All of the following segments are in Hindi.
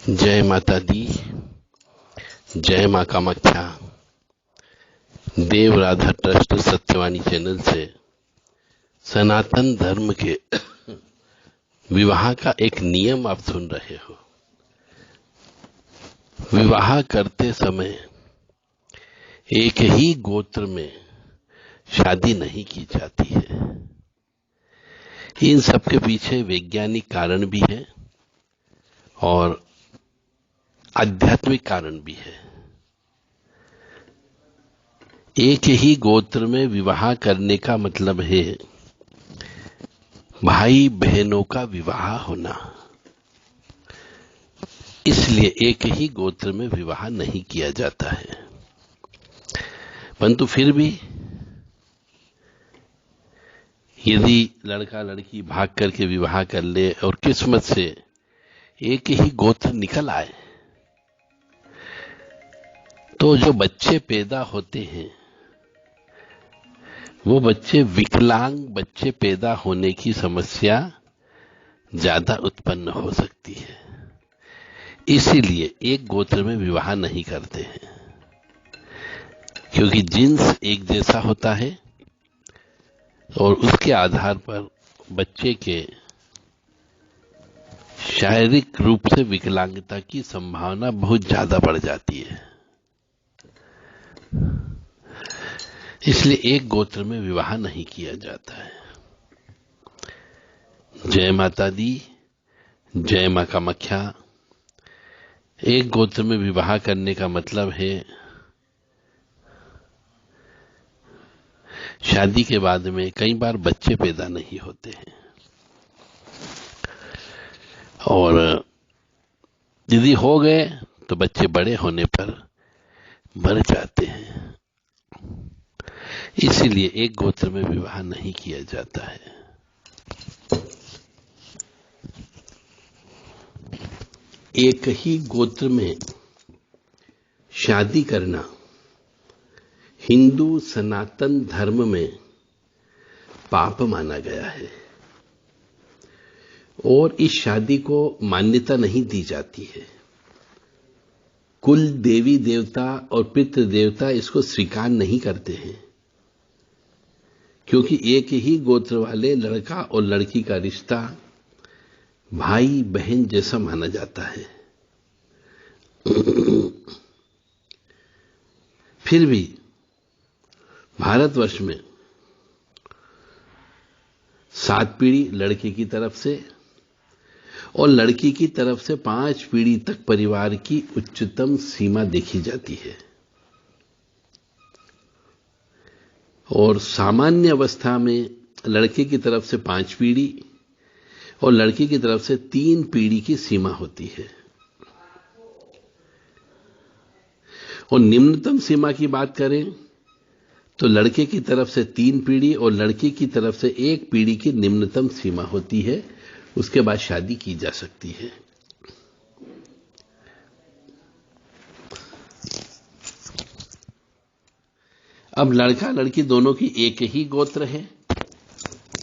जय माता दी। जय मां कामाख्या। देव राधा ट्रस्ट सत्यवाणी चैनल से सनातन धर्म के विवाह का एक नियम आप सुन रहे हो। विवाह करते समय एक ही गोत्र में शादी नहीं की जाती है। इन सब के पीछे वैज्ञानिक कारण भी है और आध्यात्मिक कारण भी है। एक ही गोत्र में विवाह करने का मतलब है भाई बहनों का विवाह होना। इसलिए एक ही गोत्र में विवाह नहीं किया जाता है। परंतु फिर भी यदि लड़का लड़की भाग करके विवाह कर ले और किस्मत से एक ही गोत्र निकल आए तो जो बच्चे पैदा होते हैं वो बच्चे विकलांग बच्चे पैदा होने की समस्या ज्यादा उत्पन्न हो सकती है। इसीलिए एक गोत्र में विवाह नहीं करते हैं, क्योंकि जिन्स एक जैसा होता है और उसके आधार पर बच्चे के शारीरिक रूप से विकलांगता की संभावना बहुत ज्यादा बढ़ जाती है। इसलिए एक गोत्र में विवाह नहीं किया जाता है। जय माता दी। जय मां कामाख्या। एक गोत्र में विवाह करने का मतलब है शादी के बाद में कई बार बच्चे पैदा नहीं होते हैं और यदि हो गए तो बच्चे बड़े होने पर मर जाते हैं। इसीलिए एक गोत्र में विवाह नहीं किया जाता है। एक ही गोत्र में शादी करना हिंदू सनातन धर्म में पाप माना गया है और इस शादी को मान्यता नहीं दी जाती है। कुल देवी देवता और पितृ देवता इसको स्वीकार नहीं करते हैं, क्योंकि एक ही गोत्र वाले लड़का और लड़की का रिश्ता भाई बहन जैसा माना जाता है। फिर भी भारतवर्ष में 7 पीढ़ी लड़के की तरफ से और लड़की की तरफ से 5 पीढ़ी तक परिवार की उच्चतम सीमा देखी जाती है और सामान्य अवस्था में लड़के की तरफ से 5 पीढ़ी और लड़की की तरफ से 3 पीढ़ी की सीमा होती है। और निम्नतम सीमा की बात करें तो लड़के की तरफ से 3 पीढ़ी और लड़की की तरफ से 1 पीढ़ी की निम्नतम सीमा होती है। उसके बाद शादी की जा सकती है। अब लड़का लड़की दोनों की एक ही गोत्र है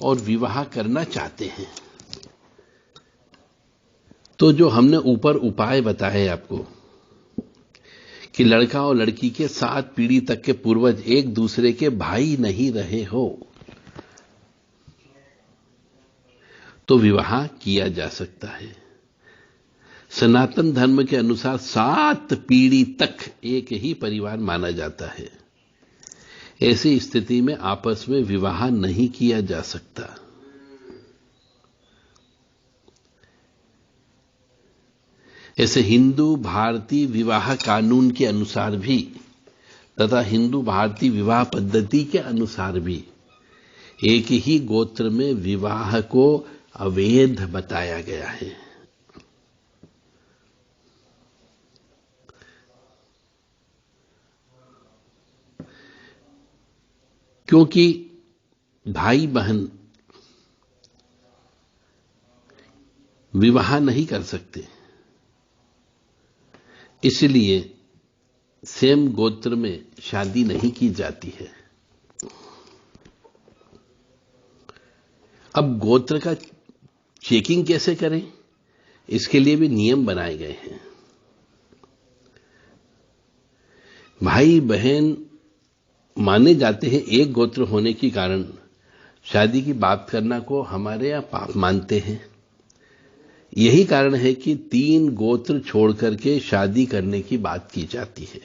और विवाह करना चाहते हैं तो जो हमने ऊपर उपाय बताए आपको कि लड़का और लड़की के 7 पीढ़ी तक के पूर्वज एक दूसरे के भाई नहीं रहे हो तो विवाह किया जा सकता है। सनातन धर्म के अनुसार 7 पीढ़ी तक एक ही परिवार माना जाता है। ऐसी स्थिति में आपस में विवाह नहीं किया जा सकता। ऐसे हिंदू भारतीय विवाह कानून के अनुसार भी तथा हिंदू भारतीय विवाह पद्धति के अनुसार भी एक ही गोत्र में विवाह को अवैध बताया गया है। क्योंकि भाई बहन विवाह नहीं कर सकते, इसलिए सेम गोत्र में शादी नहीं की जाती है। अब गोत्र का चेकिंग कैसे करें, इसके लिए भी नियम बनाए गए हैं। भाई बहन माने जाते हैं एक गोत्र होने के कारण शादी की बात करना को हमारे यहाँ पाप मानते हैं। यही कारण है कि 3 गोत्र छोड़ करके शादी करने की बात की जाती है।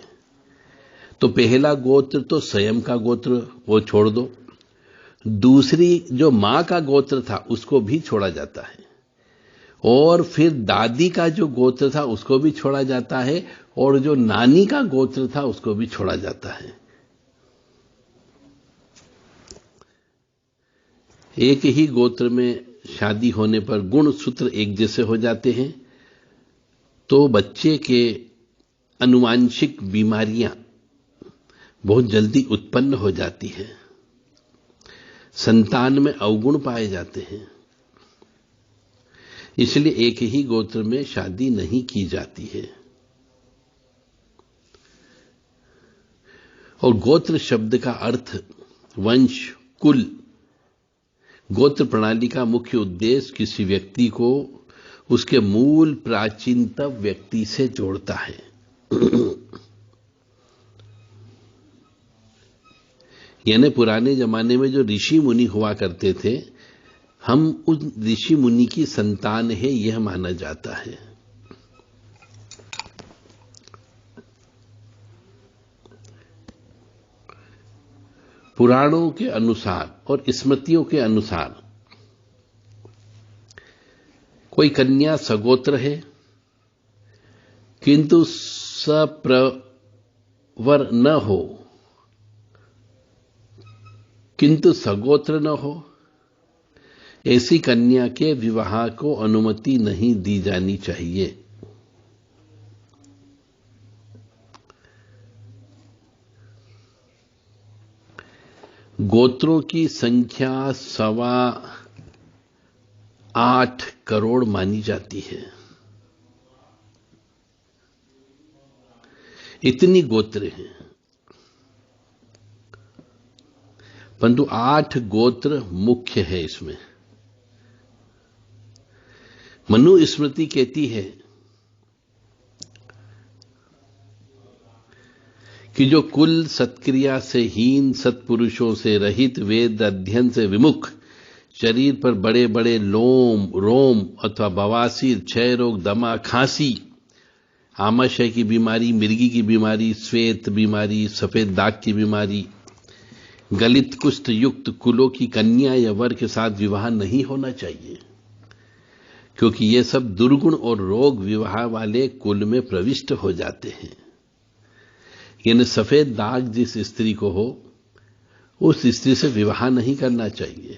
तो पहला गोत्र तो स्वयं का गोत्र, वो छोड़ दो। दूसरी जो मां का गोत्र था उसको भी छोड़ा जाता है, और फिर दादी का जो गोत्र था उसको भी छोड़ा जाता है, और जो नानी का गोत्र था उसको भी छोड़ा जाता है। एक ही गोत्र में शादी होने पर गुण सूत्र एक जैसे हो जाते हैं, तो बच्चे के आनुवांशिक बीमारियां बहुत जल्दी उत्पन्न हो जाती हैं, संतान में अवगुण पाए जाते हैं। इसलिए एक ही गोत्र में शादी नहीं की जाती है। और गोत्र शब्द का अर्थ वंश, कुल। गोत्र प्रणाली का मुख्य उद्देश्य किसी व्यक्ति को उसके मूल प्राचीनतम व्यक्ति से जोड़ता है। यानी पुराने जमाने में जो ऋषि मुनि हुआ करते थे, हम उन ऋषि मुनि की संतान है यह माना जाता है। पुराणों के अनुसार और स्मृतियों के अनुसार कोई कन्या सगोत्र है किंतु सप्रवर न हो, किंतु सगोत्र न हो, ऐसी कन्या के विवाह को अनुमति नहीं दी जानी चाहिए। गोत्रों की संख्या 8.25 करोड़ मानी जाती है। इतनी गोत्र हैं, परंतु 8 गोत्र मुख्य है। इसमें मनु स्मृति कहती है कि जो कुल सत्क्रिया से हीन, सत्पुरुषों से रहित, वेद अध्ययन से विमुख, शरीर पर बड़े बड़े लोम, रोम अथवा बवासीर, क्षय रोग, दमा, खांसी, आमाशय की बीमारी, मिर्गी की बीमारी, श्वेत बीमारी, सफेद दाग की बीमारी, गलित कुष्ठ युक्त कुलों की कन्या या वर के साथ विवाह नहीं होना चाहिए, क्योंकि ये सब दुर्गुण और रोग विवाह वाले कुल में प्रविष्ट हो जाते हैं। यानी सफेद दाग जिस स्त्री को हो उस स्त्री से विवाह नहीं करना चाहिए।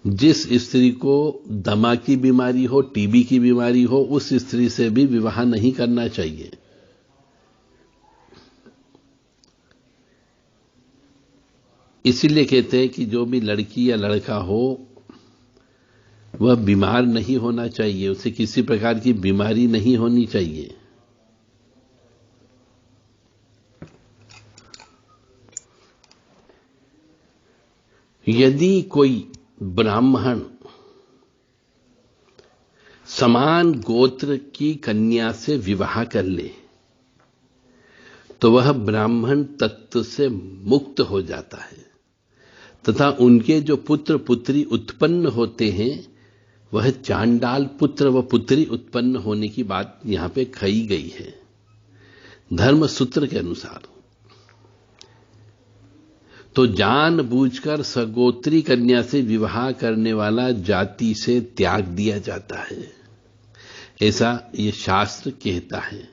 जिस स्त्री को दमा की बीमारी हो, टीबी की बीमारी हो, उस स्त्री से भी विवाह नहीं करना चाहिए। इसीलिए कहते हैं कि जो भी लड़की या लड़का हो वह बीमार नहीं होना चाहिए, उसे किसी प्रकार की बीमारी नहीं होनी चाहिए। यदि कोई ब्राह्मण समान गोत्र की कन्या से विवाह कर ले तो वह ब्राह्मण तत्व से मुक्त हो जाता है, तथा उनके जो पुत्र पुत्री उत्पन्न होते हैं वह चांडाल पुत्र व पुत्री उत्पन्न होने की बात यहां पे कही गई है धर्म सूत्र के अनुसार। तो जानबूझकर सगोत्री कन्या से विवाह करने वाला जाति से त्याग दिया जाता है, ऐसा ये शास्त्र कहता है।